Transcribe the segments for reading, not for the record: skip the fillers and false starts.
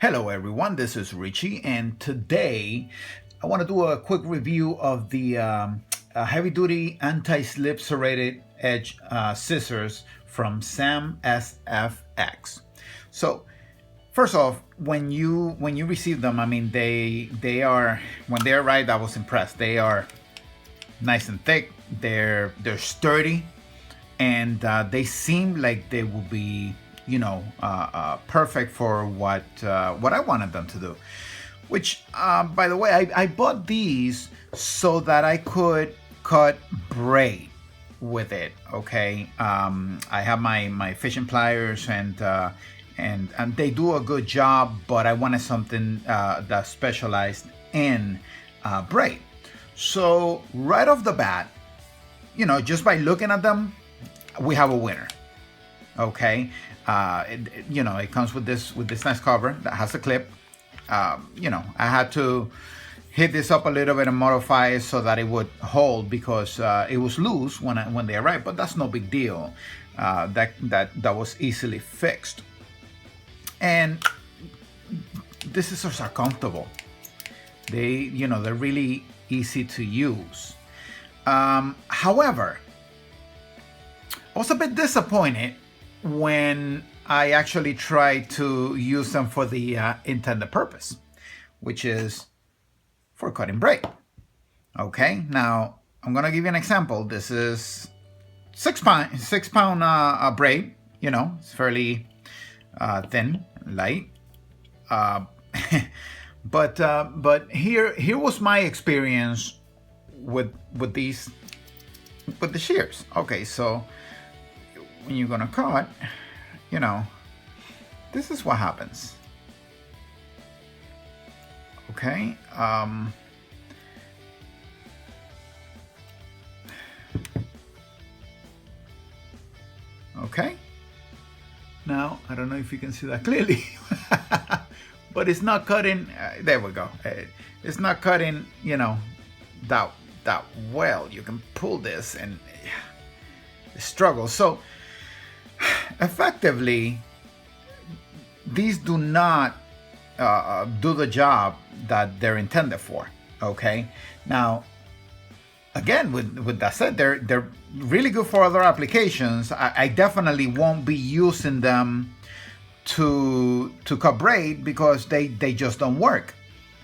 Hello everyone, this is Richie, and today I want to do a quick review of the heavy-duty anti-slip serrated edge scissors from SAMSFX. So first off, when you receive them, I mean they are, when they arrived, I was impressed. They are nice and thick, they're sturdy, and they seem like they will be perfect for what I wanted them to do. Which, by the way, I bought these so that I could cut braid with it. Okay, I have my fishing pliers and they do a good job, but I wanted something that's specialized in braid. So right off the bat, just by looking at them, we have a winner. Okay, it comes with this nice cover that has a clip. I had to hit this up a little bit and modify it so that it would hold, because it was loose when they arrived, but that's no big deal. That was easily fixed, and the scissors are comfortable. They're really easy to use. However, I was a bit disappointed when I actually tried to use them for the intended purpose, which is for cutting braid. Okay, now I'm gonna give you an example. This is 6 pound braid. It's fairly thin, light. But here was my experience with the shears. Okay, so when you're gonna cut, this is what happens. Okay, okay. Now I don't know if you can see that clearly, but it's not cutting. There we go. It's not cutting. That well. You can pull this and struggle. So effectively, these do not do the job that they're intended for. Okay, now again, with that said, they're really good for other applications. I definitely won't be using them to cut braid, because they just don't work.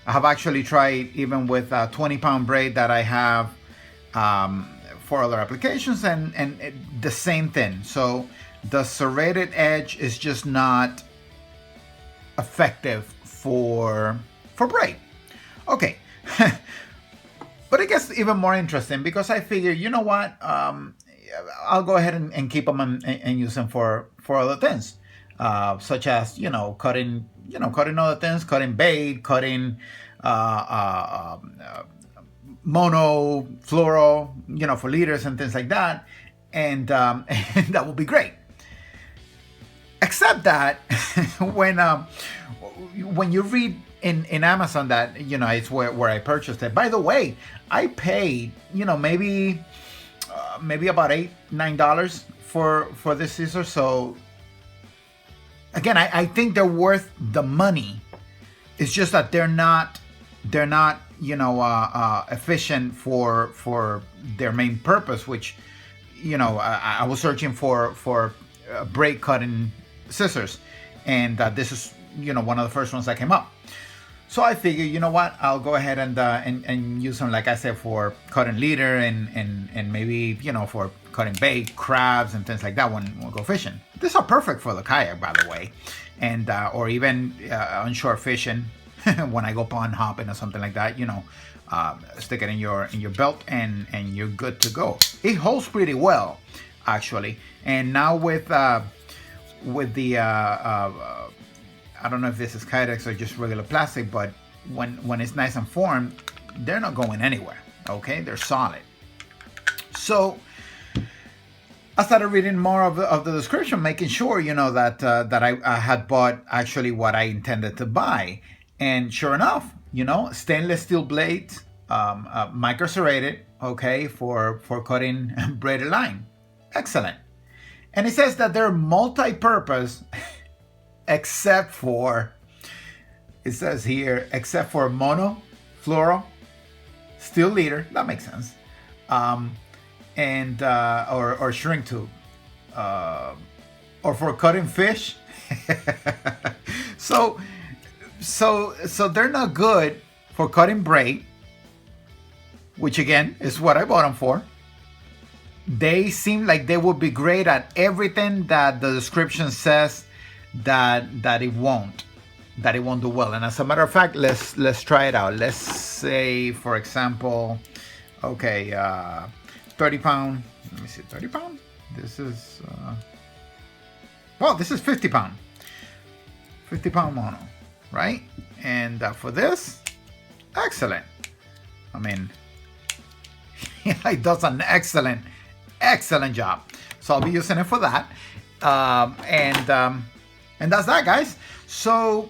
I have actually tried even with a 20-pound braid that I have for other applications, and the same thing. So the serrated edge is just not effective for braid. Okay. But it gets even more interesting, because I figure, you know what, I'll go ahead and keep them and use them for other things, such as cutting other things, cutting bait, cutting mono, fluoro, for leaders and things like that, and that will be great. Except that when you read in Amazon that it's where I purchased it. By the way, I paid maybe about $8-9 for this scissor. So again, I think they're worth the money. It's just that they're not efficient for their main purpose, which I was searching for braid cutting scissors, and this is one of the first ones that came up. So I figured, you know what, I'll go ahead and use them, like I said, for cutting leader and maybe for cutting bait, crabs, and things like that when we go fishing. These are perfect for the kayak, by the way, and or even onshore fishing when I go pond hopping or something like that. Stick it in your belt and you're good to go. It holds pretty well, actually. And now with the I don't know if this is Kydex or just regular plastic, but when it's nice and formed, they're not going anywhere. Okay, they're solid. So I started reading more of the description, making sure that I had bought actually what I intended to buy, and sure enough, stainless steel blades, micro serrated, okay, for cutting braided line. Excellent. And it says that they're multi-purpose except for It says here, except for mono, fluoro, steel leader. That makes sense. And or shrink tube, or for cutting fish. so they're not good for cutting braid, which again is what I bought them for. They seem like they would be great at everything that the description says that it won't do well. And as a matter of fact, let's try it out. Let's say, for example, okay, 30-pound. Let me see, 30-pound. This is this is 50-pound. 50-pound mono, right? And for this, excellent. I mean, it does an excellent job. So I'll be using it for that. And that's that, guys. So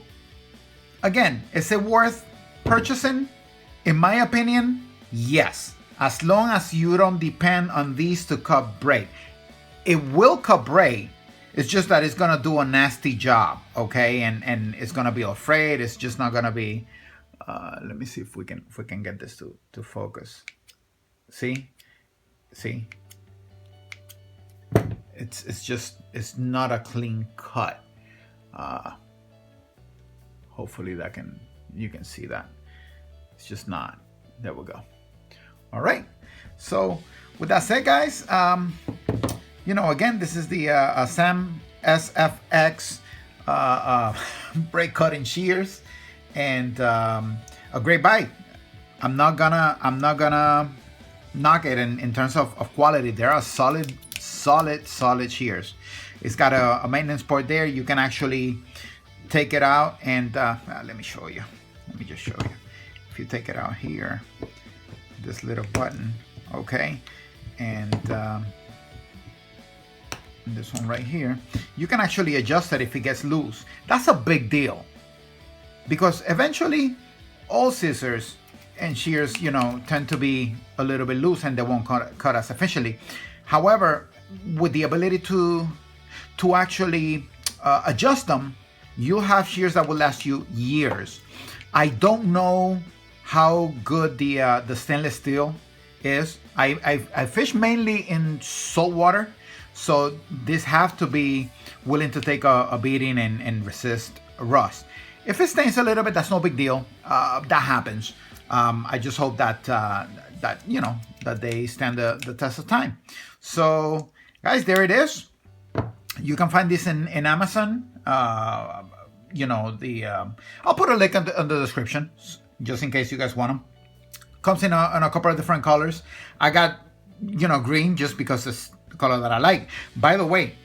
again, is it worth purchasing? In my opinion, yes. As long as you don't depend on these to cut braid. It will cut braid. It's just that it's gonna do a nasty job, okay? And it's gonna be all frayed. It's just not gonna be. Let me see if we can get this to focus. See. It's not a clean cut. Hopefully you can see that. It's just not. There we go. All right. So with that said, guys, again, this is the SAMSFX braid cutting shears, and a great bite. I'm not gonna knock it in terms of quality. There are solid shears. It's got a maintenance port there. You can actually take it out and let me show you. Let me just show you. If you take it out here, this little button, okay, and this one right here, you can actually adjust it if it gets loose. That's a big deal, because eventually all scissors and shears, tend to be a little bit loose and they won't cut as efficiently. However, with the ability to actually adjust them, you'll have shears that will last you years. I don't know how good the stainless steel is. I fish mainly in salt water, so this have to be willing to take a beating and resist rust. If it stains a little bit, that's no big deal. That happens. I just hope that they stand the test of time. So, guys, there it is. You can find this in Amazon. I'll put a link in the description, just in case you guys want them. Comes in a couple of different colors. I got, green just because it's the color that I like. By the way,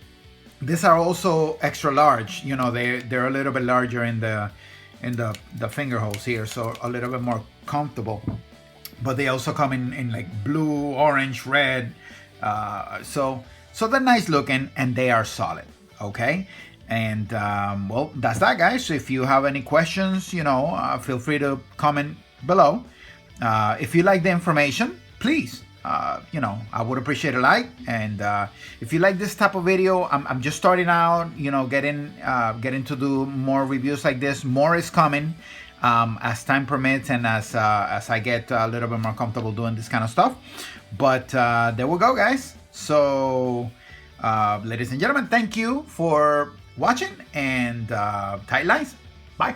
these are also extra large. They're a little bit larger in the finger holes here, so a little bit more comfortable. But they also come in like blue, orange, red. So they're nice looking and they are solid. Okay. And well, that's that, guys. So if you have any questions, feel free to comment below. If you like the information, please, I would appreciate a like. And if you like this type of video, I'm just starting out, getting to do more reviews like this. More is coming as time permits and as I get a little bit more comfortable doing this kind of stuff. But there we go, guys. So, ladies and gentlemen, thank you for watching, and tight lines. Bye.